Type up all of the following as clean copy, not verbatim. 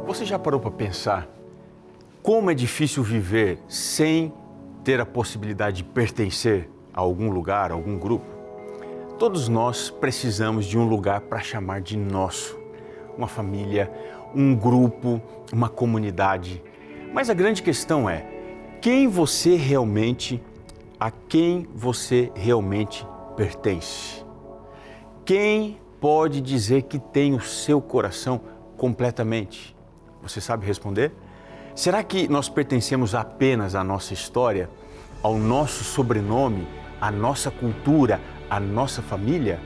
Você já parou para pensar como é difícil viver sem ter a possibilidade de pertencer a algum lugar, a algum grupo? Todos nós precisamos de um lugar para chamar de nosso, uma família, um grupo, uma comunidade. Mas a grande questão é, a quem você realmente pertence? Quem pode dizer que tem o seu coração completamente? Você sabe responder? Será que nós pertencemos apenas à nossa história, ao nosso sobrenome, à nossa cultura, à nossa família?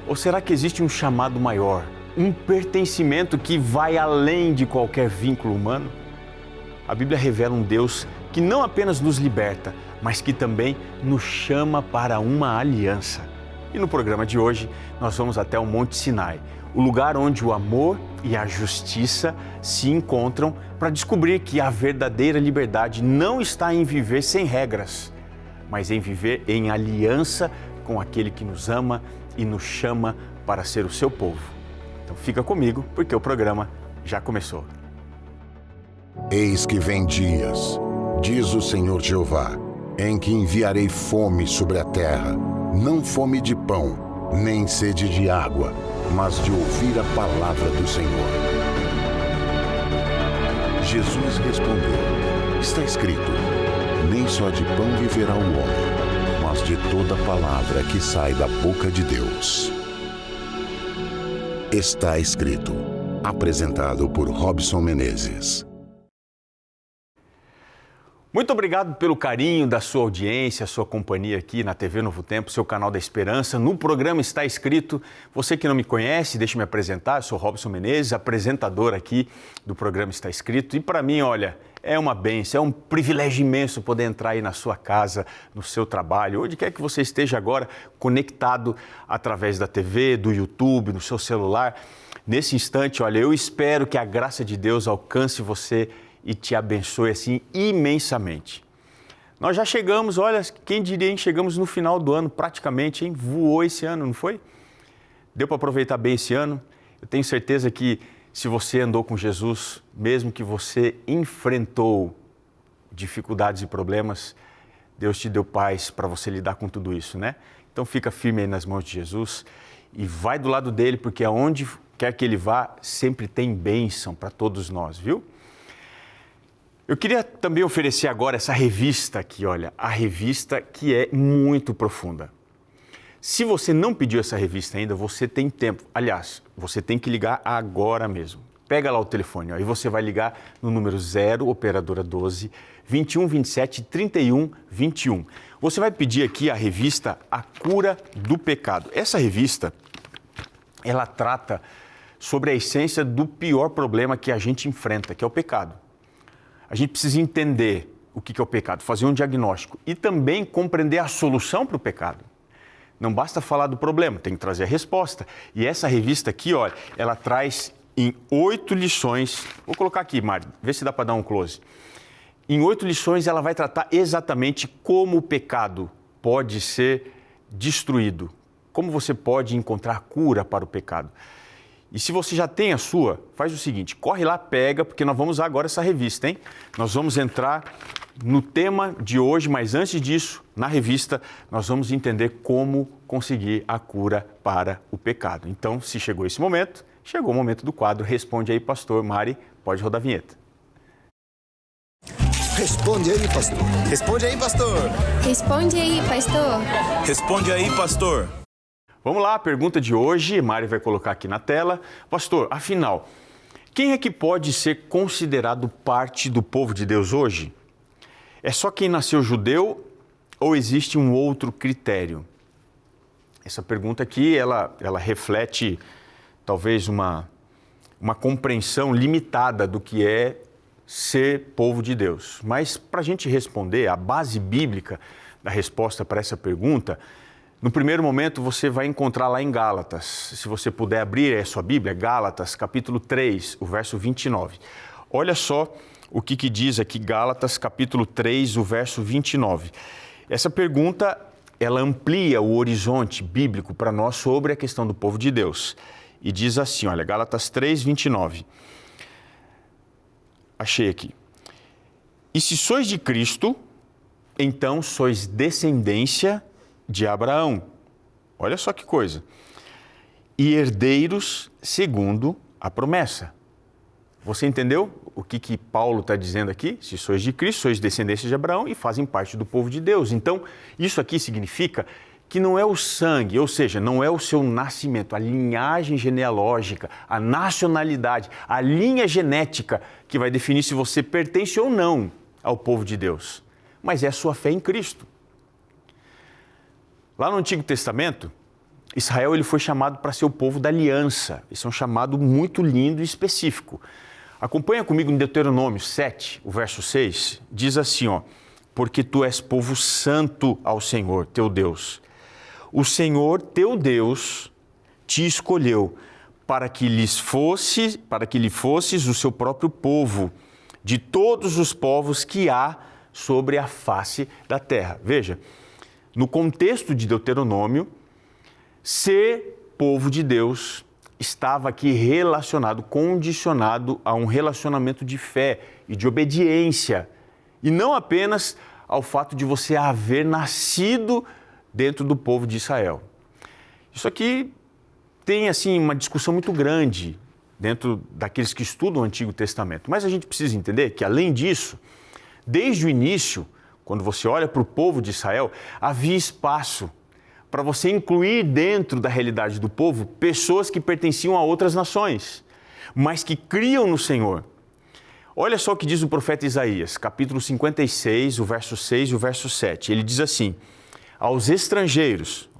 Ou será que existe um chamado maior, um pertencimento que vai além de qualquer vínculo humano? A Bíblia revela um Deus que não apenas nos liberta, mas que também nos chama para uma aliança. E no programa de hoje, nós vamos até o Monte Sinai, o lugar onde o amor e a justiça se encontram para descobrir que a verdadeira liberdade não está em viver sem regras, mas em viver em aliança com aquele que nos ama e nos chama para ser o seu povo. Então fica comigo, porque o programa já começou. Eis que vem dias, diz o Senhor Jeová, em que enviarei fome sobre a terra, não fome de pão, nem sede de água, mas de ouvir a palavra do Senhor. Jesus respondeu, está escrito, nem só de pão viverá o homem, mas de toda palavra que sai da boca de Deus. Está escrito, apresentado por Robson Menezes. Muito obrigado pelo carinho da sua audiência, sua companhia aqui na TV Novo Tempo, seu canal da Esperança. No programa Está Escrito. Você que não me conhece, deixa eu me apresentar. Eu sou Robson Menezes, apresentador aqui do programa Está Escrito. E para mim, olha, é uma bênção, é um privilégio imenso poder entrar aí na sua casa, no seu trabalho, onde quer que você esteja agora, conectado através da TV, do YouTube, no seu celular. Nesse instante, olha, eu espero que a graça de Deus alcance você e te abençoe assim imensamente. Nós já chegamos, olha, quem diria, hein? Chegamos no final do ano praticamente, hein? Voou esse ano, não foi? Deu para aproveitar bem esse ano? Eu tenho certeza que se você andou com Jesus, mesmo que você enfrentou dificuldades e problemas, Deus te deu paz para você lidar com tudo isso, né? Então fica firme aí nas mãos de Jesus e vai do lado dele, porque aonde quer que ele vá, sempre tem bênção para todos nós, viu? Eu queria também oferecer agora essa revista aqui, olha, a revista que é muito profunda. Se você não pediu essa revista ainda, você tem tempo. Aliás, você tem que ligar agora mesmo. Pega lá o telefone, ó, e você vai ligar no número 0, operadora 12, 21 27 31 21. Você vai pedir aqui a revista A Cura do Pecado. Essa revista, ela trata sobre a essência do pior problema que a gente enfrenta, que é o pecado. A gente precisa entender o que é o pecado, fazer um diagnóstico e também compreender a solução para o pecado. Não basta falar do problema, tem que trazer a resposta. E essa revista aqui, olha, ela traz em 8 lições, vou colocar aqui, Mari, vê se dá para dar um close. Em 8 lições ela vai tratar exatamente como o pecado pode ser destruído, como você pode encontrar cura para o pecado. E se você já tem a sua, faz o seguinte, corre lá, pega, porque nós vamos usar agora essa revista, hein? Nós vamos entrar no tema de hoje, mas antes disso, na revista, nós vamos entender como conseguir a cura para o pecado. Então, se chegou esse momento, chegou o momento do quadro Responde aí, pastor. Mari, pode rodar a vinheta. Responde aí, pastor. Responde aí, pastor. Responde aí, pastor. Responde aí, pastor. Vamos lá, a pergunta de hoje, Mari vai colocar aqui na tela. Pastor, afinal, quem é que pode ser considerado parte do povo de Deus hoje? É só quem nasceu judeu ou existe um outro critério? Essa pergunta aqui, ela reflete talvez uma compreensão limitada do que é ser povo de Deus. Mas para a gente responder, a base bíblica da resposta para essa pergunta, no primeiro momento você vai encontrar lá em Gálatas, se você puder abrir a sua Bíblia, Gálatas, capítulo 3, o verso 29. Olha só o que diz aqui Gálatas, capítulo 3, o verso 29. Essa pergunta, ela amplia o horizonte bíblico para nós sobre a questão do povo de Deus. e diz assim, olha, Gálatas 3, 29. Achei aqui. E se sois de Cristo, então sois descendência de Abraão. Olha só que coisa. E herdeiros segundo a promessa. Você entendeu o que Paulo está dizendo aqui? Se sois de Cristo, sois descendência de Abraão e fazem parte do povo de Deus. Então, isso aqui significa que não é o sangue, ou seja, não é o seu nascimento, a linhagem genealógica, a nacionalidade, a linha genética que vai definir se você pertence ou não ao povo de Deus, mas é a sua fé em Cristo. Lá no Antigo Testamento, Israel ele foi chamado para ser o povo da aliança. Esse é um chamado muito lindo e específico. Acompanha comigo em Deuteronômio 7, o verso 6, diz assim, ó, porque tu és povo santo ao Senhor, teu Deus. O Senhor, teu Deus, te escolheu para que lhe fosses o seu próprio povo, de todos os povos que há sobre a face da terra. Veja, no contexto de Deuteronômio, ser povo de Deus estava aqui relacionado, condicionado a um relacionamento de fé e de obediência, e não apenas ao fato de você haver nascido dentro do povo de Israel. Isso aqui tem, assim, uma discussão muito grande dentro daqueles que estudam o Antigo Testamento. Mas a gente precisa entender que, além disso, desde o início, quando você olha para o povo de Israel, havia espaço para você incluir dentro da realidade do povo pessoas que pertenciam a outras nações, mas que criam no Senhor. Olha só o que diz o profeta Isaías, capítulo 56, o verso 6 e o verso 7. Ele diz assim, aos estrangeiros,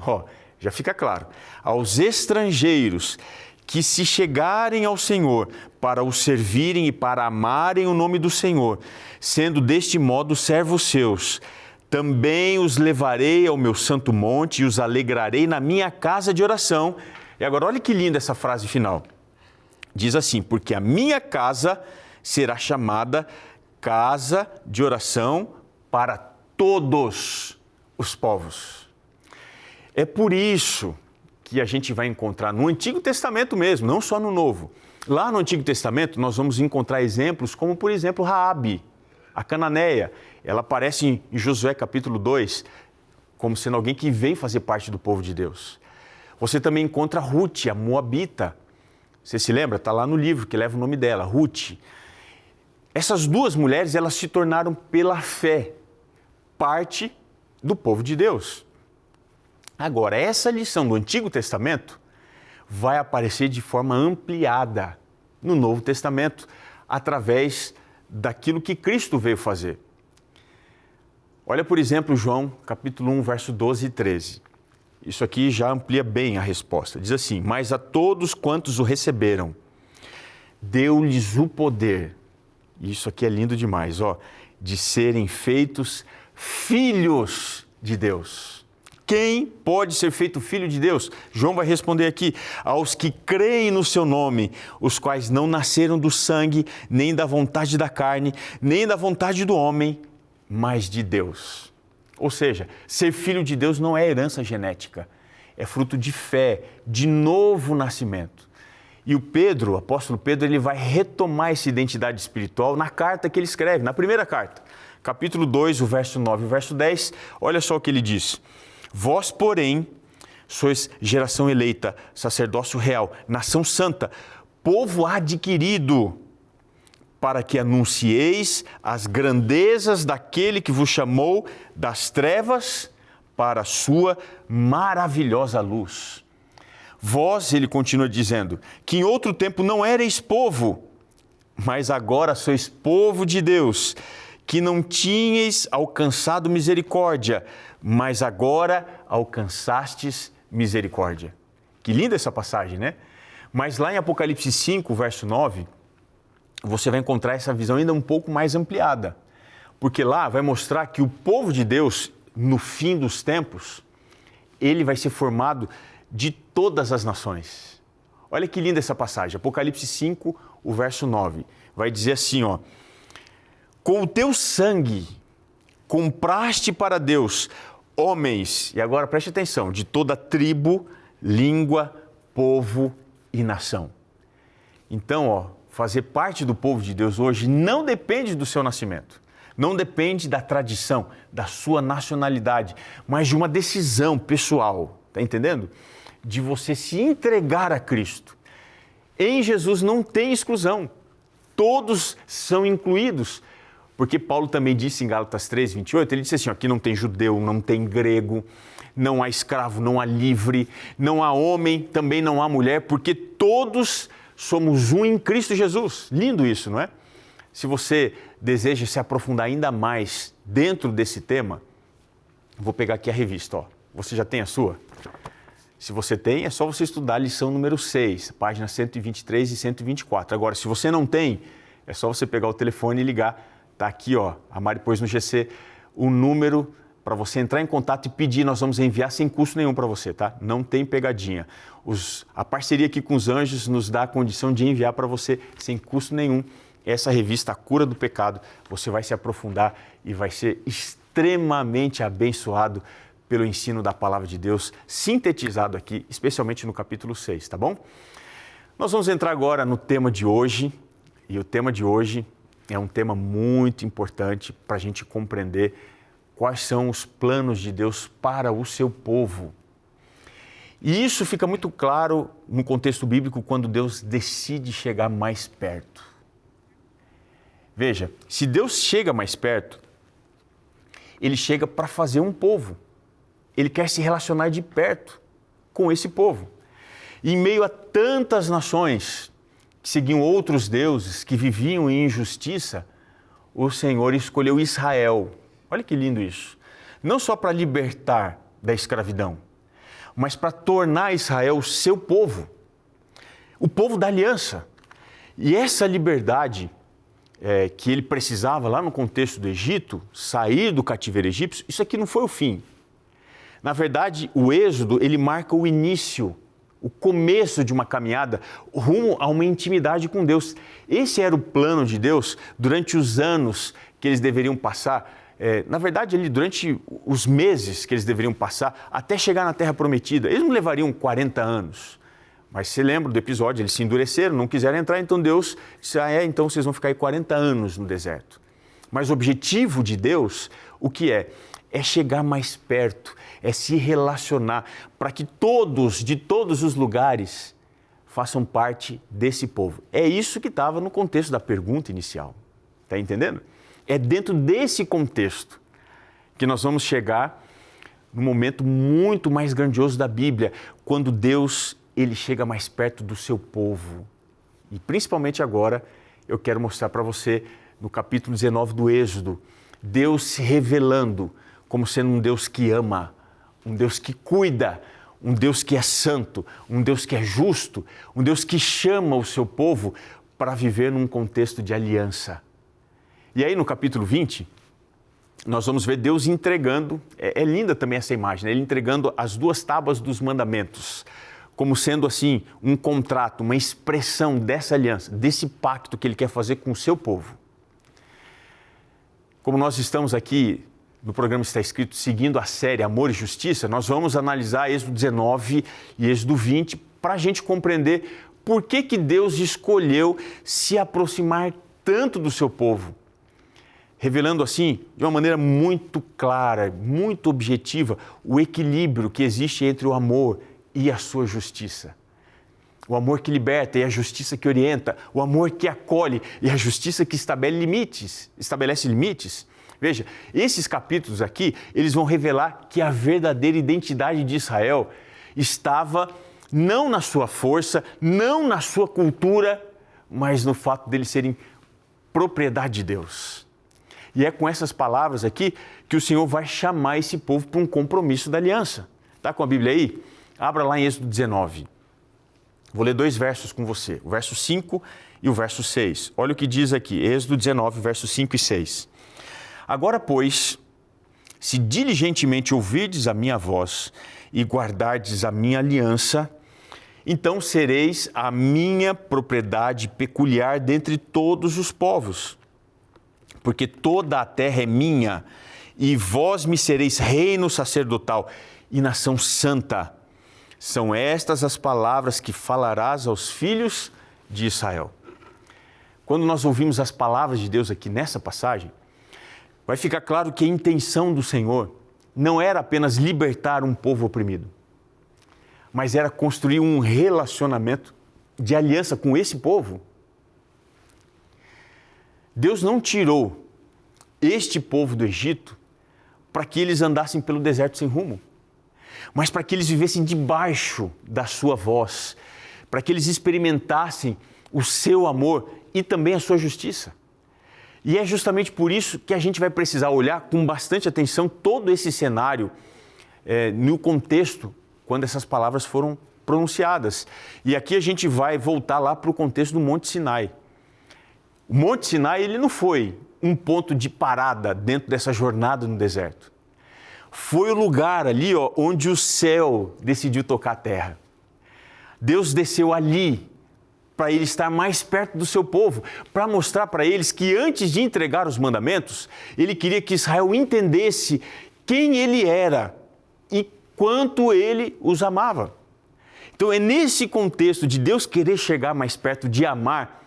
já fica claro, aos estrangeiros que se chegarem ao Senhor para o servirem e para amarem o nome do Senhor, sendo deste modo servos seus, também os levarei ao meu santo monte e os alegrarei na minha casa de oração. E agora olha que linda essa frase final. Diz assim, porque a minha casa será chamada casa de oração para todos os povos. É por isso que a gente vai encontrar no Antigo Testamento mesmo, não só no Novo. Lá no Antigo Testamento nós vamos encontrar exemplos como, por exemplo, Raabe, a cananeia. Ela aparece em Josué capítulo 2 como sendo alguém que vem fazer parte do povo de Deus. Você também encontra Ruth, a moabita. Você se lembra? Está lá no livro que leva o nome dela, Ruth. Essas duas mulheres, elas se tornaram pela fé parte do povo de Deus. Agora, essa lição do Antigo Testamento vai aparecer de forma ampliada no Novo Testamento, através daquilo que Cristo veio fazer. Olha, por exemplo, João, capítulo 1, verso 12 e 13. Isso aqui já amplia bem a resposta. Diz assim, mas a todos quantos o receberam, deu-lhes o poder, isso aqui é lindo demais, de serem feitos filhos de Deus. Quem pode ser feito filho de Deus? João vai responder aqui, aos que creem no seu nome, os quais não nasceram do sangue, nem da vontade da carne, nem da vontade do homem, mas de Deus. Ou seja, ser filho de Deus não é herança genética, é fruto de fé, de novo nascimento. E o apóstolo Pedro, ele vai retomar essa identidade espiritual na carta que ele escreve, na primeira carta, capítulo 2, o verso 9 e o verso 10, olha só o que ele diz. Vós, porém, sois geração eleita, sacerdócio real, nação santa, povo adquirido, para que anuncieis as grandezas daquele que vos chamou das trevas para a sua maravilhosa luz. Vós, ele continua dizendo, que em outro tempo não erais povo, mas agora sois povo de Deus, que não tinhais alcançado misericórdia, mas agora alcançastes misericórdia. Que linda essa passagem, né? Mas lá em Apocalipse 5, verso 9, você vai encontrar essa visão ainda um pouco mais ampliada. Porque lá vai mostrar que o povo de Deus, no fim dos tempos, ele vai ser formado de todas as nações. Olha que linda essa passagem. Apocalipse 5, o verso 9. Vai dizer assim, com o teu sangue compraste para Deus homens, e agora preste atenção, de toda tribo, língua, povo e e nação. Então, fazer parte do povo de Deus hoje não depende do seu nascimento, não depende da tradição, da sua nacionalidade, mas de uma decisão pessoal, tá entendendo? De você se entregar a Cristo. Em Jesus não tem exclusão, todos são incluídos, porque Paulo também disse em Gálatas 3, 28, ele disse assim, aqui não tem judeu, não tem grego, não há escravo, não há livre, não há homem, também não há mulher, porque todos somos um em Cristo Jesus. Lindo isso, não é? Se você deseja se aprofundar ainda mais dentro desse tema, vou pegar aqui a revista. Você já tem a sua? Se você tem, é só você estudar a lição número 6, páginas 123 e 124. Agora, se você não tem, é só você pegar o telefone e ligar. Está aqui, a Mari pôs no GC o número para você entrar em contato e pedir, nós vamos enviar sem custo nenhum para você, tá? Não tem pegadinha. A parceria aqui com os anjos nos dá a condição de enviar para você sem custo nenhum essa revista A Cura do Pecado. Você vai se aprofundar e vai ser extremamente abençoado pelo ensino da Palavra de Deus, sintetizado aqui, especialmente no capítulo 6, tá bom? Nós vamos entrar agora no tema de hoje, e o tema de hoje é um tema muito importante para a gente compreender quais são os planos de Deus para o seu povo. E isso fica muito claro no contexto bíblico quando Deus decide chegar mais perto. Veja, se Deus chega mais perto, Ele chega para fazer um povo. Ele quer se relacionar de perto com esse povo. E em meio a tantas nações que seguiam outros deuses, que viviam em injustiça, o Senhor escolheu Israel. Olha que lindo isso. Não só para libertar da escravidão, mas para tornar Israel o seu povo, o povo da aliança. E essa liberdade que ele precisava lá no contexto do Egito, sair do cativeiro egípcio, isso aqui não foi o fim. Na verdade, o Êxodo, ele marca o início, o começo de uma caminhada rumo a uma intimidade com Deus. Esse era o plano de Deus durante os anos que eles deveriam passar. Na verdade, durante os meses que eles deveriam passar até chegar na Terra Prometida, eles não levariam 40 anos. Mas você lembra do episódio, eles se endureceram, não quiseram entrar, então Deus disse, então vocês vão ficar aí 40 anos no deserto. Mas o objetivo de Deus, o que é? É chegar mais perto, é se relacionar, para que todos, de todos os lugares, façam parte desse povo. É isso que estava no contexto da pergunta inicial, está entendendo? É dentro desse contexto que nós vamos chegar no momento muito mais grandioso da Bíblia, quando Deus, ele chega mais perto do seu povo. E principalmente agora, eu quero mostrar para você, no capítulo 19 do Êxodo, Deus se revelando como sendo um Deus que ama, um Deus que cuida, um Deus que é santo, um Deus que é justo, um Deus que chama o seu povo para viver num contexto de aliança. E aí no capítulo 20, nós vamos ver Deus entregando, é linda também essa imagem, né? Ele entregando as 2 tábuas dos mandamentos, como sendo assim um contrato, uma expressão dessa aliança, desse pacto que Ele quer fazer com o seu povo. Como nós estamos aqui no programa Está Escrito, seguindo a série Amor e Justiça, nós vamos analisar Êxodo 19 e Êxodo 20 para a gente compreender por que Deus escolheu se aproximar tanto do seu povo, revelando assim, de uma maneira muito clara, muito objetiva, o equilíbrio que existe entre o amor e a sua justiça. O amor que liberta e a justiça que orienta, o amor que acolhe e a justiça que estabelece limites. Veja, esses capítulos aqui, eles vão revelar que a verdadeira identidade de Israel estava não na sua força, não na sua cultura, mas no fato deles serem propriedade de Deus. E é com essas palavras aqui que o Senhor vai chamar esse povo para um compromisso da aliança. Está com a Bíblia aí? Abra lá em Êxodo 19. Vou ler 2 versos com você, o verso 5 e o verso 6. Olha o que diz aqui, Êxodo 19, versos 5 e 6. Agora, pois, se diligentemente ouvirdes a minha voz e guardardes a minha aliança, então sereis a minha propriedade peculiar dentre todos os povos. Porque toda a terra é minha, e vós me sereis reino sacerdotal e nação santa. São estas as palavras que falarás aos filhos de Israel. Quando nós ouvimos as palavras de Deus aqui nessa passagem, vai ficar claro que a intenção do Senhor não era apenas libertar um povo oprimido, mas era construir um relacionamento de aliança com esse povo. Deus não tirou este povo do Egito para que eles andassem pelo deserto sem rumo, mas para que eles vivessem debaixo da sua voz, para que eles experimentassem o seu amor e também a sua justiça. E é justamente por isso que a gente vai precisar olhar com bastante atenção todo esse cenário no contexto quando essas palavras foram pronunciadas. E aqui a gente vai voltar lá para o contexto do Monte Sinai. O Monte Sinai, ele não foi um ponto de parada dentro dessa jornada no deserto. Foi o lugar ali, onde o céu decidiu tocar a terra. Deus desceu ali para ele estar mais perto do seu povo, para mostrar para eles que antes de entregar os mandamentos, ele queria que Israel entendesse quem ele era e quanto ele os amava. Então é nesse contexto de Deus querer chegar mais perto, de amar,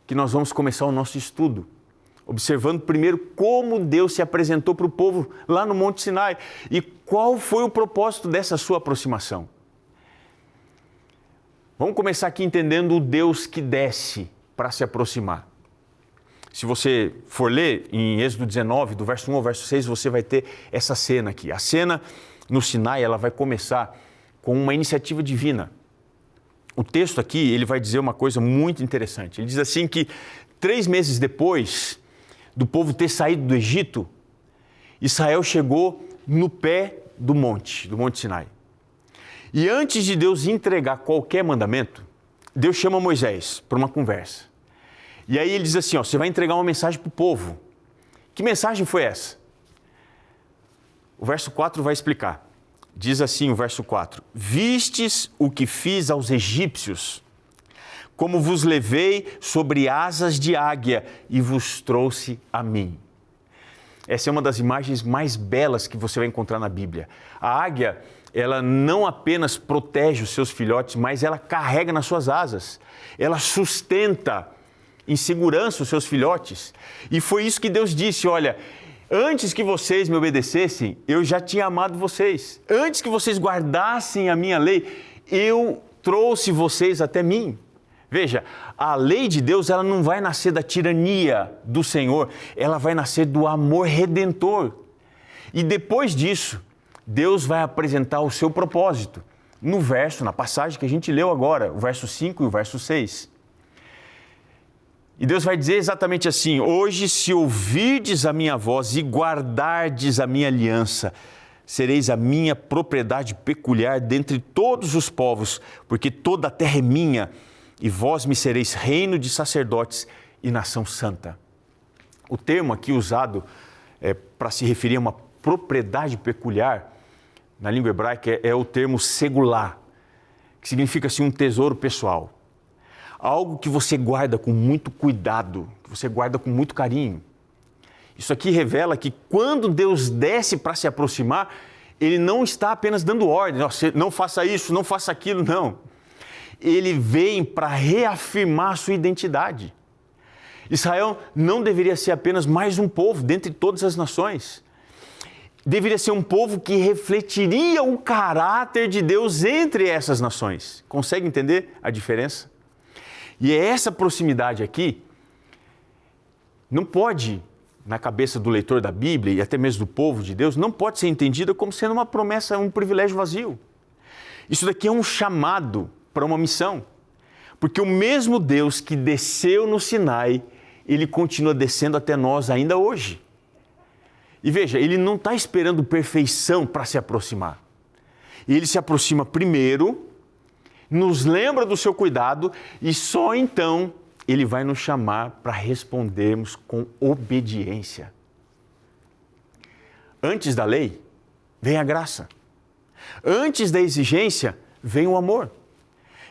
que nós vamos começar o nosso estudo, observando primeiro como Deus se apresentou para o povo lá no Monte Sinai e qual foi o propósito dessa sua aproximação. Vamos começar aqui entendendo o Deus que desce para se aproximar. Se você for ler em Êxodo 19, do verso 1 ao verso 6, você vai ter essa cena aqui. A cena no Sinai, ela vai começar com uma iniciativa divina. O texto aqui, ele vai dizer uma coisa muito interessante. Ele diz assim que 3 meses depois do povo ter saído do Egito, Israel chegou no pé do Monte Sinai. E antes de Deus entregar qualquer mandamento, Deus chama Moisés para uma conversa. E aí ele diz assim, você vai entregar uma mensagem para o povo. Que mensagem foi essa? O verso 4 vai explicar. Diz assim o verso 4, vistes o que fiz aos egípcios, como vos levei sobre asas de águia e vos trouxe a mim. Essa é uma das imagens mais belas que você vai encontrar na Bíblia. A águia, ela não apenas protege os seus filhotes, mas ela carrega nas suas asas. Ela sustenta em segurança os seus filhotes. E foi isso que Deus disse, olha, antes que vocês me obedecessem, eu já tinha amado vocês. Antes que vocês guardassem a minha lei, eu trouxe vocês até mim. Veja, a lei de Deus, ela não vai nascer da tirania do Senhor, ela vai nascer do amor redentor. E depois disso, Deus vai apresentar o seu propósito na passagem que a gente leu agora, o verso 5 e o verso 6. E Deus vai dizer exatamente assim, hoje se ouvirdes a minha voz e guardardes a minha aliança, sereis a minha propriedade peculiar dentre todos os povos, porque toda a terra é minha, e vós me sereis reino de sacerdotes e nação santa. O termo aqui usado para se referir a uma propriedade peculiar, na língua hebraica, é o termo segulá, que significa assim, um tesouro pessoal. Algo que você guarda com muito cuidado, que você guarda com muito carinho. Isso aqui revela que quando Deus desce para se aproximar, Ele não está apenas dando ordem, não faça isso, não faça aquilo, não. Ele vem para reafirmar a sua identidade. Israel não deveria ser apenas mais um povo dentre todas as nações. Deveria ser um povo que refletiria o caráter de Deus entre essas nações. Consegue entender a diferença? E essa proximidade aqui não pode, na cabeça do leitor da Bíblia e até mesmo do povo de Deus, não pode ser entendida como sendo uma promessa, um privilégio vazio. Isso daqui é um chamado para uma missão. Porque o mesmo Deus que desceu no Sinai, Ele continua descendo até nós ainda hoje. E veja, Ele não está esperando perfeição para se aproximar. Ele se aproxima primeiro, nos lembra do seu cuidado e só então Ele vai nos chamar para respondermos com obediência. Antes da lei, vem a graça. Antes da exigência, vem o amor.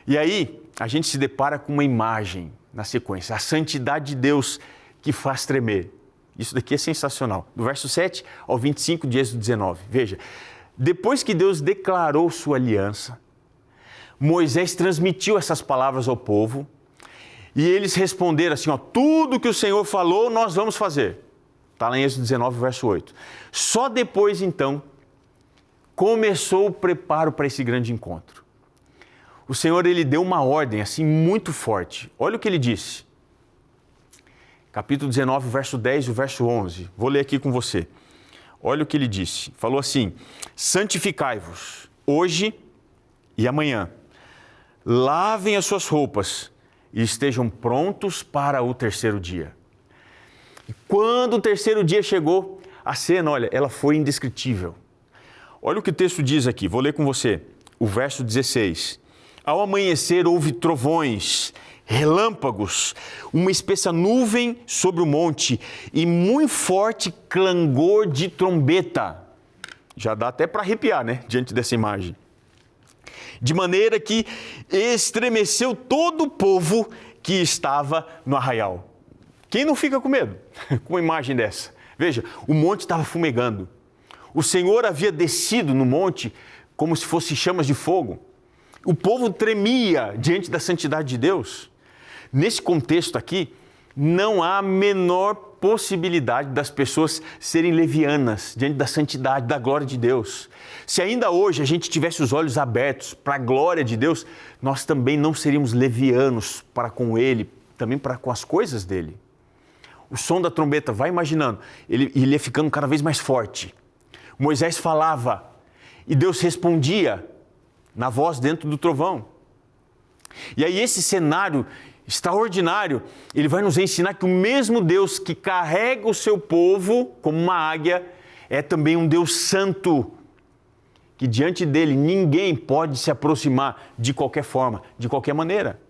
E aí, a gente se depara com uma imagem na sequência, a santidade de Deus que faz tremer. Isso daqui é sensacional. Do verso 7 ao 25 de Êxodo 19. Veja, depois que Deus declarou sua aliança, Moisés transmitiu essas palavras ao povo e eles responderam assim, tudo que o Senhor falou, nós vamos fazer. Está lá em Êxodo 19, verso 8. Só depois, então, começou o preparo para esse grande encontro. O Senhor, ele deu uma ordem assim muito forte. Olha o que ele disse. Capítulo 19, verso 10 e o verso 11. Vou ler aqui com você. Olha o que ele disse. Falou assim, santificai-vos hoje e amanhã. Lavem as suas roupas e estejam prontos para o terceiro dia. E quando o terceiro dia chegou, a cena, olha, ela foi indescritível. Olha o que o texto diz aqui, vou ler com você. O verso 16. Ao amanhecer houve trovões, relâmpagos, uma espessa nuvem sobre o monte e muito forte clangor de trombeta. Já dá até para arrepiar, né? Diante dessa imagem. De maneira que estremeceu todo o povo que estava no arraial. Quem não fica com medo com uma imagem dessa? Veja, o monte estava fumegando. O Senhor havia descido no monte como se fosse chamas de fogo. O povo tremia diante da santidade de Deus. Nesse contexto aqui, não há a menor possibilidade das pessoas serem levianas diante da santidade, da glória de Deus. Se ainda hoje a gente tivesse os olhos abertos para a glória de Deus, nós também não seríamos levianos para com Ele, também para com as coisas dEle. O som da trombeta, vai imaginando, ele ia ficando cada vez mais forte. Moisés falava e Deus respondia na voz dentro do trovão. E aí esse cenário extraordinário, ele vai nos ensinar que o mesmo Deus que carrega o seu povo como uma águia é também um Deus santo, que diante dele ninguém pode se aproximar de qualquer forma, de qualquer maneira.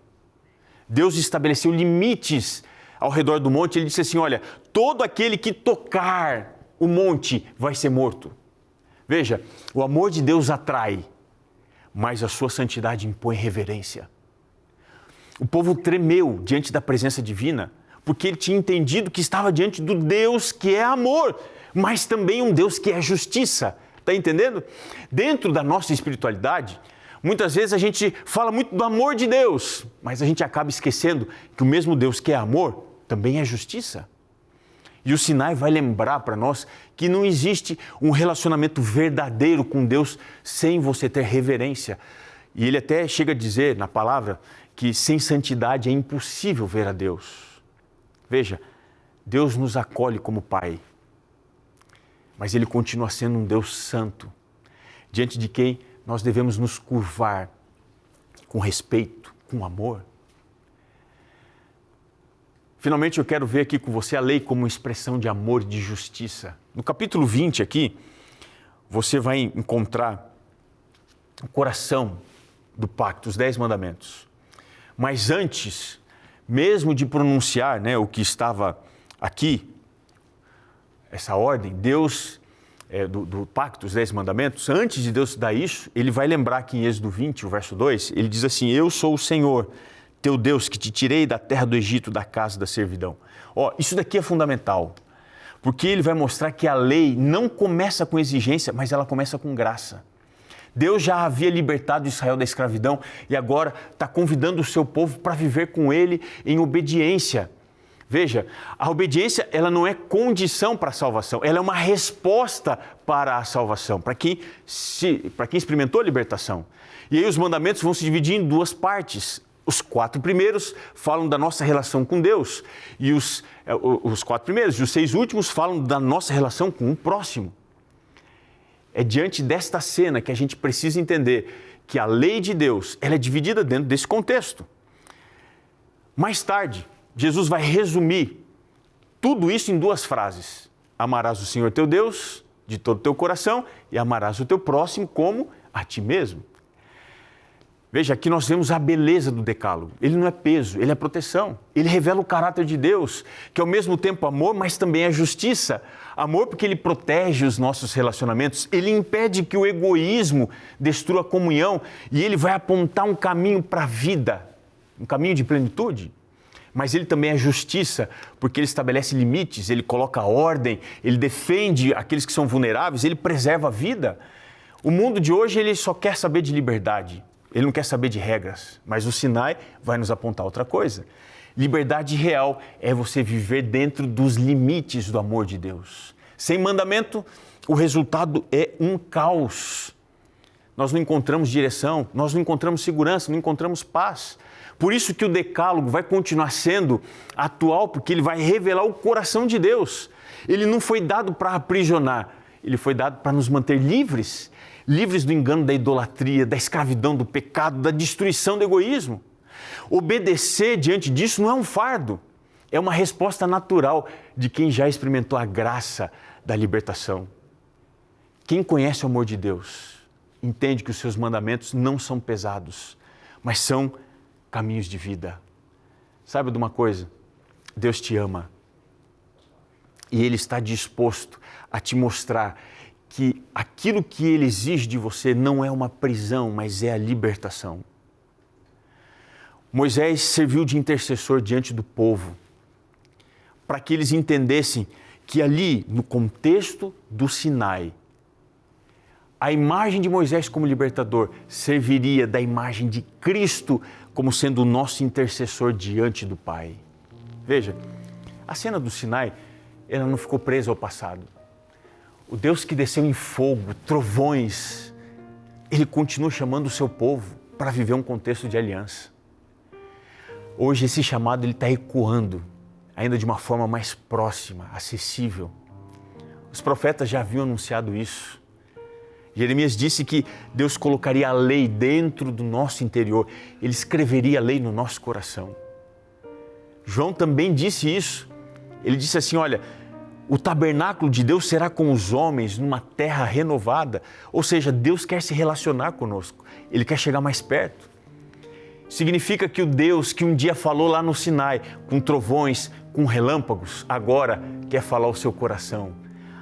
Deus estabeleceu limites ao redor do monte, ele disse assim, olha, todo aquele que tocar o monte vai ser morto. Veja, o amor de Deus atrai, mas a sua santidade impõe reverência. O povo tremeu diante da presença divina, porque ele tinha entendido que estava diante do Deus que é amor, mas também um Deus que é justiça. Está entendendo? Dentro da nossa espiritualidade, muitas vezes a gente fala muito do amor de Deus, mas a gente acaba esquecendo que o mesmo Deus que é amor também é justiça. E o Sinai vai lembrar para nós que não existe um relacionamento verdadeiro com Deus sem você ter reverência. E ele até chega a dizer na palavra que sem santidade é impossível ver a Deus. Veja, Deus nos acolhe como Pai, mas Ele continua sendo um Deus santo, diante de quem nós devemos nos curvar com respeito, com amor. Finalmente, eu quero ver aqui com você a lei como expressão de amor e de justiça. No capítulo 20 aqui, você vai encontrar o coração do pacto, os 10 mandamentos. Mas antes, mesmo de pronunciar, o que estava aqui, essa ordem, Deus, do pacto, os 10 mandamentos, antes de Deus dar isso, Ele vai lembrar aqui em Êxodo 20, o verso 2, Ele diz assim, eu sou o Senhor, teu Deus, que te tirei da terra do Egito, da casa da servidão. Isso daqui é fundamental, porque Ele vai mostrar que a lei não começa com exigência, mas ela começa com graça. Deus já havia libertado Israel da escravidão e agora está convidando o seu povo para viver com Ele em obediência. Veja, a obediência ela não é condição para a salvação, ela é uma resposta para a salvação, para quem experimentou a libertação. E aí os mandamentos vão se dividir em duas partes. Os 4 primeiros falam da nossa relação com Deus e os 4 primeiros e os 6 últimos falam da nossa relação com o próximo. É diante desta cena que a gente precisa entender que a lei de Deus ela é dividida dentro desse contexto. Mais tarde, Jesus vai resumir tudo isso em 2 frases. Amarás o Senhor teu Deus de todo o teu coração e amarás o teu próximo como a ti mesmo. Veja, aqui nós vemos a beleza do decálogo. Ele não é peso, ele é proteção. Ele revela o caráter de Deus, que é ao mesmo tempo amor, mas também é justiça. Amor porque ele protege os nossos relacionamentos, ele impede que o egoísmo destrua a comunhão e ele vai apontar um caminho para a vida, um caminho de plenitude. Mas ele também é justiça, porque ele estabelece limites, ele coloca ordem, ele defende aqueles que são vulneráveis, ele preserva a vida. O mundo de hoje ele só quer saber de liberdade. Ele não quer saber de regras, mas o Sinai vai nos apontar outra coisa. Liberdade real é você viver dentro dos limites do amor de Deus. Sem mandamento, o resultado é um caos. Nós não encontramos direção, nós não encontramos segurança, não encontramos paz. Por isso que o Decálogo vai continuar sendo atual, porque ele vai revelar o coração de Deus. Ele não foi dado para aprisionar, ele foi dado para nos manter livres. Livres do engano da idolatria, da escravidão, do pecado, da destruição do egoísmo. Obedecer diante disso não é um fardo, é uma resposta natural de quem já experimentou a graça da libertação. Quem conhece o amor de Deus entende que os seus mandamentos não são pesados, mas são caminhos de vida. Sabe de uma coisa? Deus te ama e Ele está disposto a te mostrar que aquilo que Ele exige de você não é uma prisão, mas é a libertação. Moisés serviu de intercessor diante do povo, para que eles entendessem que ali, no contexto do Sinai, a imagem de Moisés como libertador serviria da imagem de Cristo como sendo o nosso intercessor diante do Pai. Veja, a cena do Sinai, ela não ficou presa ao passado. O Deus que desceu em fogo, trovões, Ele continua chamando o seu povo para viver um contexto de aliança. Hoje esse chamado está ecoando, ainda de uma forma mais próxima, acessível. Os profetas já haviam anunciado isso. Jeremias disse que Deus colocaria a lei dentro do nosso interior, Ele escreveria a lei no nosso coração. João também disse isso. Ele disse assim, olha, o tabernáculo de Deus será com os homens numa terra renovada. Ou seja, Deus quer se relacionar conosco. Ele quer chegar mais perto. Significa que o Deus que um dia falou lá no Sinai, com trovões, com relâmpagos, agora quer falar ao seu coração,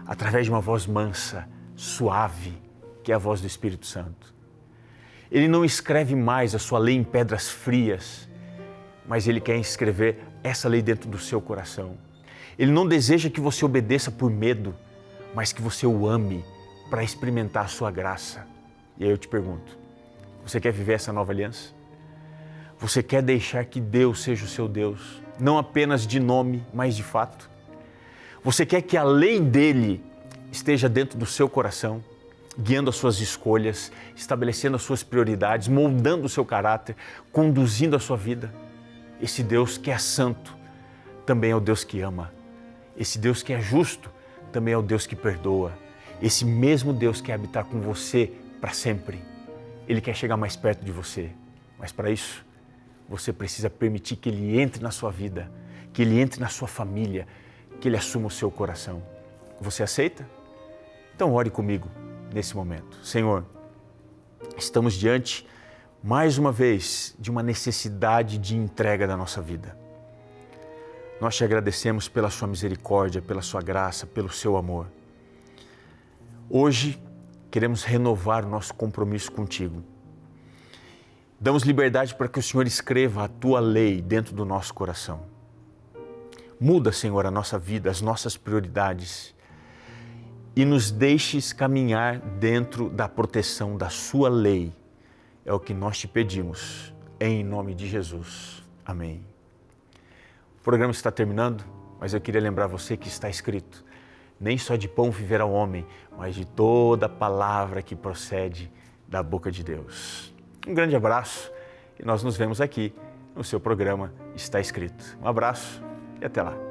através de uma voz mansa, suave, que é a voz do Espírito Santo. Ele não escreve mais a sua lei em pedras frias, mas Ele quer escrever essa lei dentro do seu coração. Ele não deseja que você obedeça por medo, mas que você o ame para experimentar a sua graça. E aí eu te pergunto, você quer viver essa nova aliança? Você quer deixar que Deus seja o seu Deus, não apenas de nome, mas de fato? Você quer que a lei dele esteja dentro do seu coração, guiando as suas escolhas, estabelecendo as suas prioridades, moldando o seu caráter, conduzindo a sua vida? Esse Deus que é santo também é o Deus que ama. Esse Deus que é justo também é o Deus que perdoa. Esse mesmo Deus quer habitar com você para sempre. Ele quer chegar mais perto de você, mas para isso, você precisa permitir que Ele entre na sua vida, que Ele entre na sua família, que Ele assuma o seu coração. Você aceita? Então ore comigo nesse momento. Senhor, estamos diante, mais uma vez, de uma necessidade de entrega da nossa vida. Nós te agradecemos pela sua misericórdia, pela sua graça, pelo seu amor. Hoje, queremos renovar o nosso compromisso contigo. Damos liberdade para que o Senhor escreva a tua lei dentro do nosso coração. Muda, Senhor, a nossa vida, as nossas prioridades e nos deixes caminhar dentro da proteção da sua lei. É o que nós te pedimos, em nome de Jesus. Amém. O programa está terminando, mas eu queria lembrar você que está escrito: nem só de pão viverá o homem, mas de toda palavra que procede da boca de Deus. Um grande abraço e nós nos vemos aqui no seu programa Está Escrito. Um abraço e até lá.